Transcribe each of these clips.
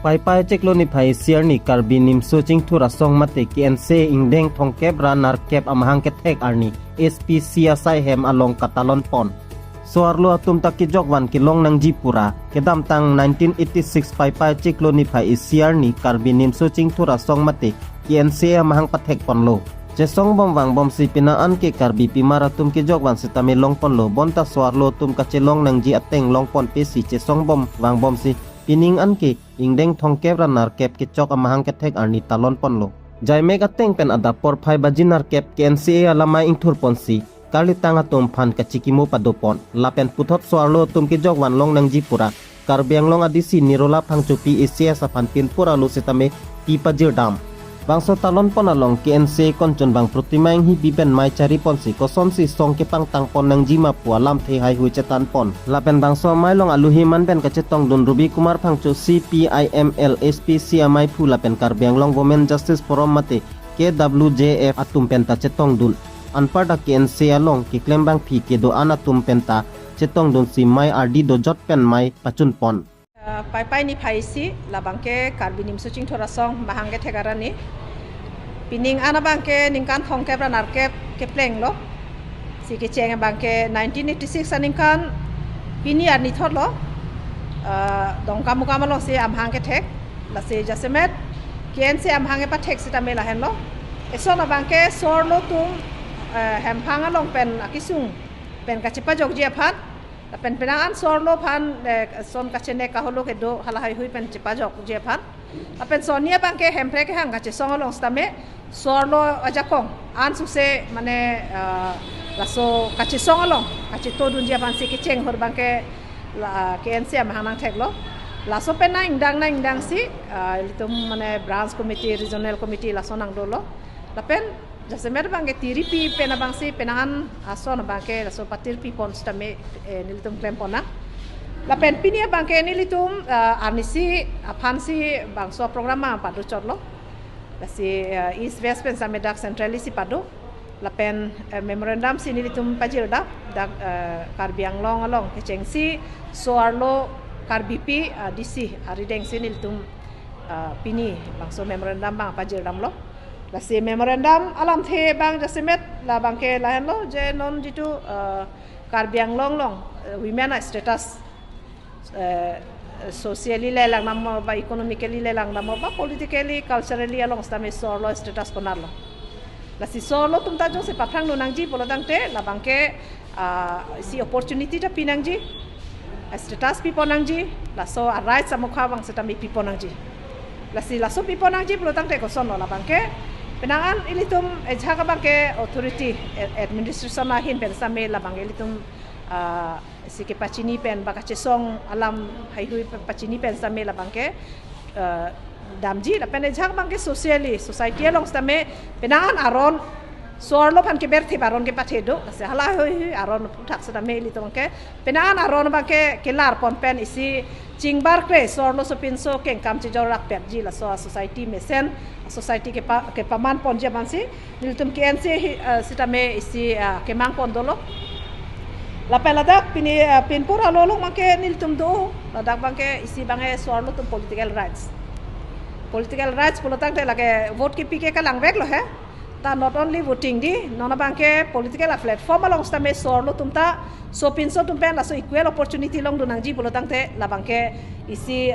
pai pai ceklo ni phai siar ni karbi nim soching thura song mate KNC ingdeng thongkep ranar kep amhang ke thek arni SPCA sai hem along katalon pon soarlo atum takki jokwan kilong nang jipura kedam tang 1986 pai pai ceklo ni phai siar ni karbi nim soching thura song mate KNC amhang pathek ponlo je song bom wang bom si pinaan ke karbi pimara tum ki jokwan sitame long pon lo bonta soarlo tum ka chelong nang ji ateng long pon pesi je song bom wang bom si pining an ke ingdeng thongkep ranar kep ke chok amahang ke thek arni talon ponlo jai mega teng pen ada por phai bajinar kep KNCA alama ingthur ponsi kali tanga tum phan ka chikimo padopon lapen puthot swarlo tum ki jogwan long nang jipura karbiang long adisi nirola phangchupi asia sapan pin pura lu setame ti pajir dam bangso talon pon along KNCA konchon bang prutimaing hi biben mai chari ponsi koson si song ke pang tang pon nang jima pu alam the hai hui chetan pon lapen bangso mai long aluhi man ben ka chetong dun rubi kumar phangchu CPIML SPC amai phu lapen karbiang long women justice forum mate KWJF atum penta chetong dun anparda KNCA along ki klembang phi ke do ana tum penta chetong dun si mai RD do jot pen mai pachun pon pai pai ni phai si labangke karbinim suching thora song mahangge thegarani pining ana bangke ningkan thongke branar ke pleng lo si ke cheng bangke 1986 aningkan pini ani thot lo dongka muka malo si amhangke thek la se jasemet KNC amhangge pa thek sita mela hen lo esona bangke sorlo tum hempanga long pen akisung pen ka chipa jog je phan pen penangan sorlo phan son ka chene ka holo ke do hala hai hui pen chipa jok je phan pen sonia bangke hempre ke hang ka che song long stame sorlo ajakong an su se mane laso ka che song long ka che to dun je phan se ke cheng hor bangke la KNC amhang thek lo laso pen na indang si litum mane branch committee regional committee laso nang do lo pen jasemer bangke tiripi pena bangsi penangan aso na bangke laso patirpi pon stame nilitum klempona la pen pinia bangke nilitum arnisi aphansi bangso programa padu chotlo la si east west pen samedak centrally si padu la pen memorandum si nilitum pajirda dak karbiang long along kechengsi soarlo karbipi DC arideng si nilitum pini bangso memorandum bang pajirdam lo la si memorandum alam the bang jasemet la bangke lahen lo je non jitu karbiang long women status socially lelang namo ba economically lelang namo ba politically culturally along stame solo status konarlo la si solo tumta jo se paprang no nangji bolodangte la bangke si opportunity ta pinangji status pipo nangji la so a rights amokha bang setami pipo nangji la si la so pipo nangji bolodangte ko sono la bangke penangan ilitum ejhaga bangke authority administration na hin pen same la bangke ilitum sike pachini pen baka chesong alam hai hui pachini pen same la bangke damji la pen ejhaga bangke society along same penangan aron sorlo pan ke berthi baron ke pathedo se hala hui aron thak sa me ilitum ke penangan aron bangke kelar pon pen isi chingbar kre sorlo so pinso ken kam chi jorak pet ji la so society mesen society ke paman pon je bansi niltum KNC sitame isi kemang pon dolo la pelada pini pinpura lolo make niltum do ladak bangke isi bange sorlo tum political rights polotak de lage vote ki pike ka langbek lo he ta not only voting di nona bangke political platform along stame sorlo tumta so pinso tumpen la so equal opportunity long dunang ji polotak te la bangke isi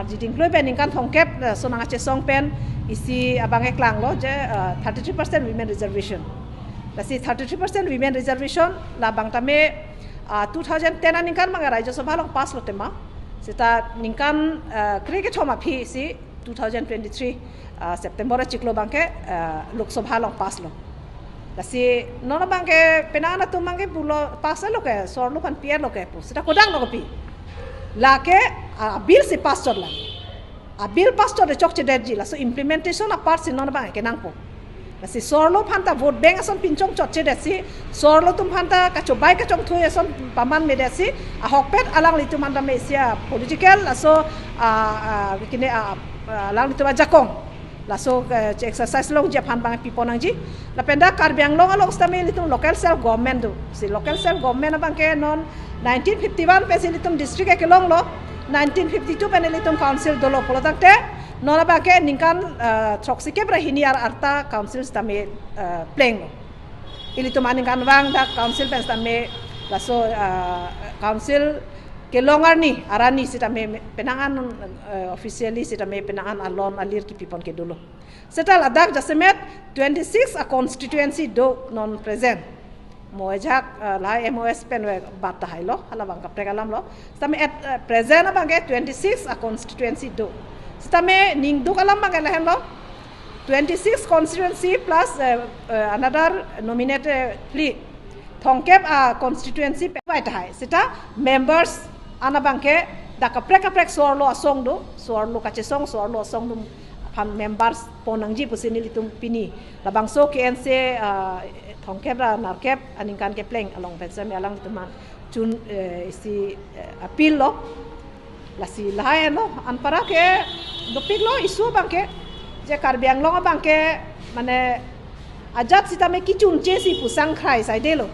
arjiding kloi pen ingkan thongkep so nang ache song pen isi abange klang lo je 33% women reservation la si 33% women reservation la bangtame 2010 ningkan manga rajya sabha long pass lo tema sita ningkan krike thoma phi si 2023 September chiklo bangke lok sabha long pass lo la si nono bangke penana tu mangke bulo pass lo ke sorlo kan pier lo ke pu sita kodang lo pi la ke bill si pass chot la a bill pass chot de chok chederji la so implementation a part si nono bangke kenang po la si sorlo phanta vote bank ason pinchong chot chedesi sorlo tum phanta ka chobai ka chong thoi ason paman medesi a hokpet alang litu manda mesia political aso kine alang litu jakong la so exercise long japan bang pipo nangji la penda karbiang long along stame litum local self government do si local self government bang ke non 1951 pesi litum district ke long lo 1952 penelitum council dolo polotangte nona bangke ningkan troksike brahini arta council stame pleng ilitum aningkan wang da council pen stame laso council ke longar ni arani sitame penangan officially sitame penangan alon alir ki pipon ke dulu setal adak jasemet 26 a constituency do non present moejak la MOS penwe batta hailo hala bang kaprekalam lo sitame at present bangke 26 a constituency do sitame ning do kalam bangke lahen lo 26 constituency plus another nominated plea thongkep a constituency pai thai sita members ana bangke da kaprek sorlo asong do sorlo kachesong sorlo asong dum pan members ponangji pusini litum pini labangso KNC thongkep ra narkep aningkan ke pleng along pensam alang teman chun isi appeal lo lasi lahai lo anpara ke dopik lo isu bangke je karbiang lo bangke mane ajat sitame kichun chesi pusang khai sai de lo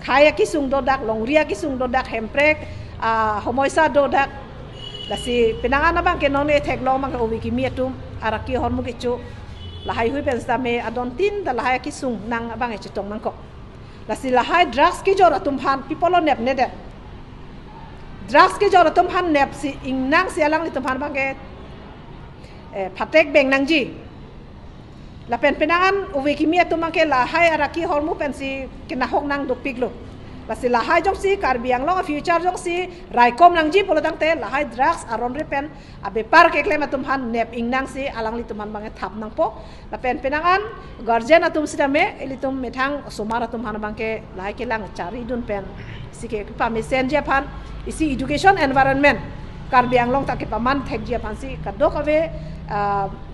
khaya kisung dodak longria kisung dodak hemprek homoisa dodak lasi penangan abang ke nong ne thek long mang owi ki mietum araki hormu kichu lahai hui pensame adon tin da lahai kisung nang abang e chitong mangko lasi lahai drugs ki jora tumhan people on nep ne de drugs ki jora tumhan nep si ingnang si alang li tumhan bang ke phatek beng nangji la pen penangan owi ki mietum mang ke lahai araki hormu pensi kinahok nang dopik lo lasi lahai jong si karbiang long future jong si raikom nang ji polodang te lahai drugs aron repen abe par ke klem atum han nep ingnang si alang li tuman bange thap nang po la pen penangan guardian atum sidame elitum methang somar atum han bangke lahai ke lang cari dun pen sike pa mesen je pan isi education environment karbiang long tak paman thek je pan si kadok ave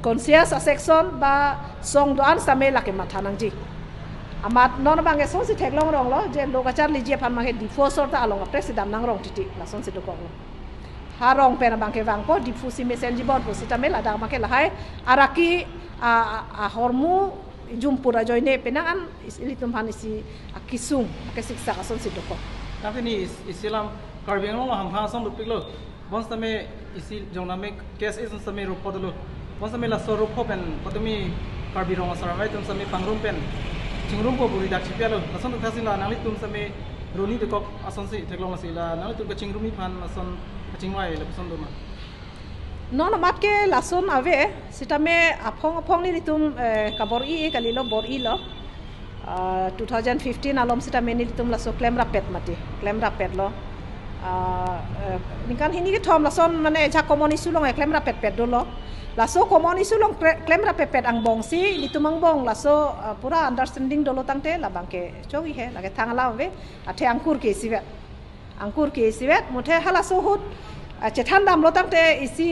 conscious section ba song doan same lake mathanang ji amat non bangke son si thek long rong lo je lokachar li je pan ma he difosor ta along president nang rong titi la son si do ko harong pen bangke wang po difusi messenger board po sita mela da make lahai araki a hormu jumpura joine penangan ilitum han isi akisung akesiksa son si do ko tapi ni isilam karbiang long ham ha som dupik lo bons tame isi jongname case is same report lo bons tame la so report pen potami karbirong saramai tum same pangrum pen chingrum ko buri dak chipya lo ason to khasila nangli tum same roni de kok ason si theklong asila nangli tum ka chingrumi phan ason chingwai le ason do ma non mat ke lason ave sitame apong ni tum kabor I kalilo bor I lo 2015 alom sitame ni tum laso claim rapet mati claim rapet lo nikan hini ke thom lason mane ja common issue long claim rapet pet do lo laso common issue long claim rapet pet ang bong si litumang bong laso pura understanding dolo tangte la bangke chogi he lage thangala ve athe angkur ke sivet muthe hala so hut chethan dam lo tangte isi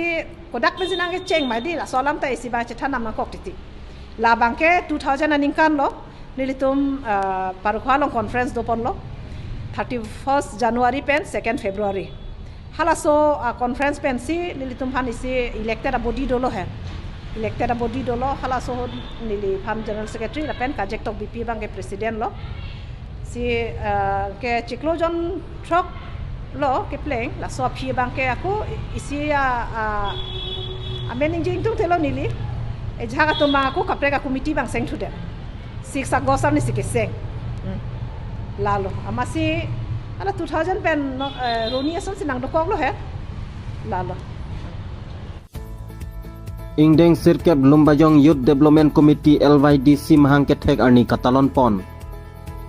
kodak pe jinang ke cheng mai di la solam ta isi ba chethan nam kok titi la bangke 2000 ningkan lo nilitum parukhwa long conference do pon lo 31st January pen 2nd February halaso conference pen si nilitum han isi elected body dolo hai elected body dolo halaso nili pham general secretary la pen kajek tok BP bang ke president lo si ke chiklojon truck lo ke pleng la so phi bang ke aku isi amen jing tung telo nili e jaga to ma aku kapre ka committee bang seng thude 6 August ni sike seng lalo amasi ala 2000 pen roni ason sinang dokok lo he lalo Ingdeng Sirkep Lumbajong Youth Development Committee LYDC Mahangkethek Arni Katalon Pon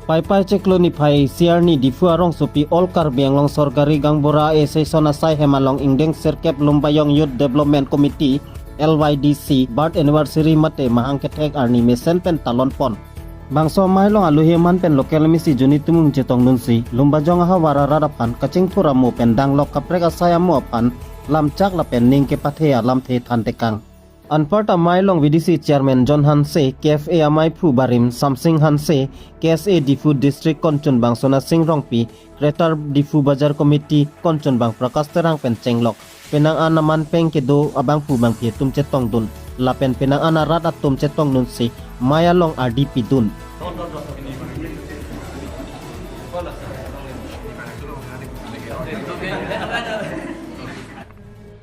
pai cheklo ni phai siarni difu arong sopi all karbiang long sorgari gangbora e session asai hemalong Ingdeng Sirkep Lumbajong Youth Development Committee LYDC birth anniversary mate Mahangkethek Arni mesen pen talon pon bangso mai long aluhi man pen local misi juni tumung chetong nunsi lumbajong ha wara rarapan kaching thura mo pen dang lok kaprek asaya mo pan lamchak la pen ning ke pathea lam the than tekang anparta mai long VDC chairman John Hanse KFA amai phu barim Samsing Hanse KSA Difu district konchon bangsona singrongpi Greater Difu Bazar Committee konchon bang Prakash terang pen chenglok penang anaman peng ke do abang phu bang phi tum chetong dun la pen penang anarat atum chetong nun si maya long RDP dun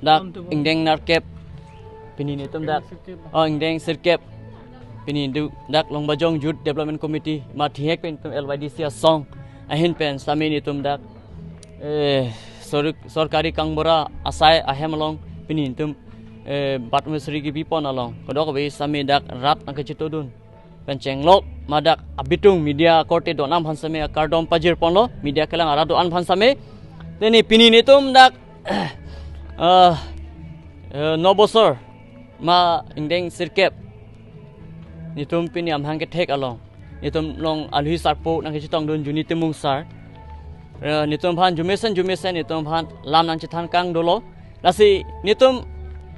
dak ingdeng narkep pini ni tum dak ingdeng sirkep pini du dak long bajong youth development committee ma thiek pen LYDC song ahin pen sami ni tum dak sorkari kangbora asai ahem long pini tum bat mesri gi pipon along kodok we sami dak rat nang kecitodun penceng lok madak abitung media korte donam hansame kardom pajir ponlo media kelang arado an hansame teni pini ni tum dak no bosor ma ingdeng sirkep nitum pini am hang ke thek along nitum long alhi sarpo nang chitong don juni temung sar nitum phan jumesen nitum phan lam nang chithan kang dolo lasi nitum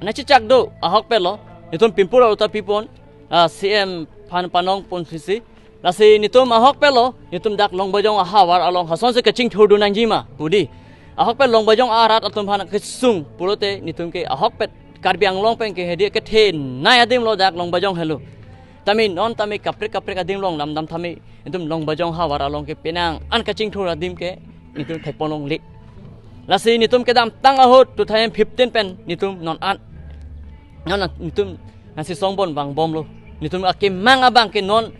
nachichak do ahok pelo nitum pimpura uta pipon cm phan panong pon sisi lasi nitum ahok pelo nitum dak long bojong ahawar along hason se kaching thodu nang jima pudi ahok pe long bajong arat atum phan ke sung purote nitum ke ahok pet karbiang long pen ke hedi ke the nai adim lo dak long bajong helo tami non tami kapre adim long nam dam thami nitum long bajong hawar along ke penang an kaching thor adim ke nitum thepon long le lasi nitum ke dam tang ahot 2015 pen nitum non an non nitum nasi songbon bang bom lo nitum akim mang abang ke non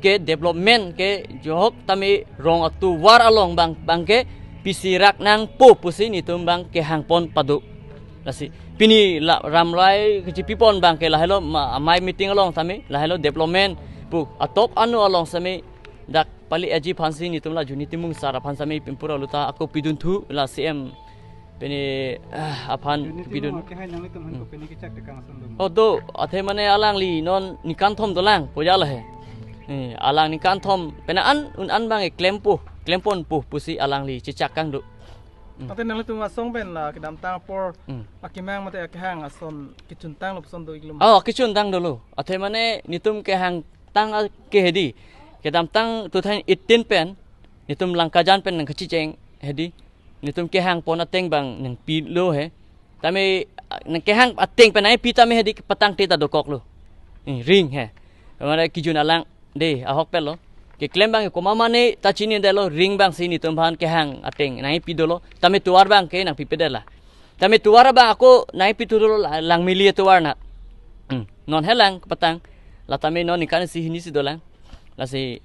ke development ke johok tami rong atu war along bang ke pisirak nang po pusi ni tumbang ke hangpon padu lasi pini la ramrai ke pipon bang ke lahelo mai meeting along sami lahelo development pu atop anu along sami dak pali aji phansi ni tumla juni timung sara phansami pimpura luta aku pidun thu la cm pini aphan pidun odo athe mane alang li non nikan thom dolang poja lahe alang nikan thom pena an bang e klempon pu pusi alang li cicak kang du ate nang tu ngasong ben la kedam tang por akimang mate akhang ason kichun tang lop son do iglum kichun tang dolo athe mane nitum ke hang tang ke hedi kedam tang 2018 pen nitum langkajan pen nang khachi cheng hedi nitum ke hang pon ateng bang nang pi lo he tame nang ke hang ateng pen ai pi tame hedi patang te ta dokok lo ring he mane kijun alang de ahok pel lo ke claim bang ko mama ne ta chini delo ring bang sini tum bhan ke hang ateng nai pi dolo tame tuar bang ke nang pi pedela tame tuar ba ako nai pi tu dolo lang mili tuar na non helang patang la tame non ikan si hini si dolang la si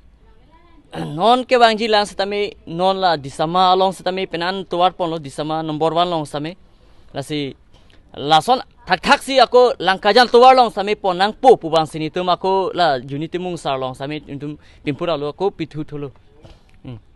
non ke bang ji lang tame non la disama along tame penan tuar pon lo disama number 1 long same la si lason thak si ako langkajan tuar long same ponang pu bang sini tum ako la unity mung sar long same tum pimpura lo ako pithu thulu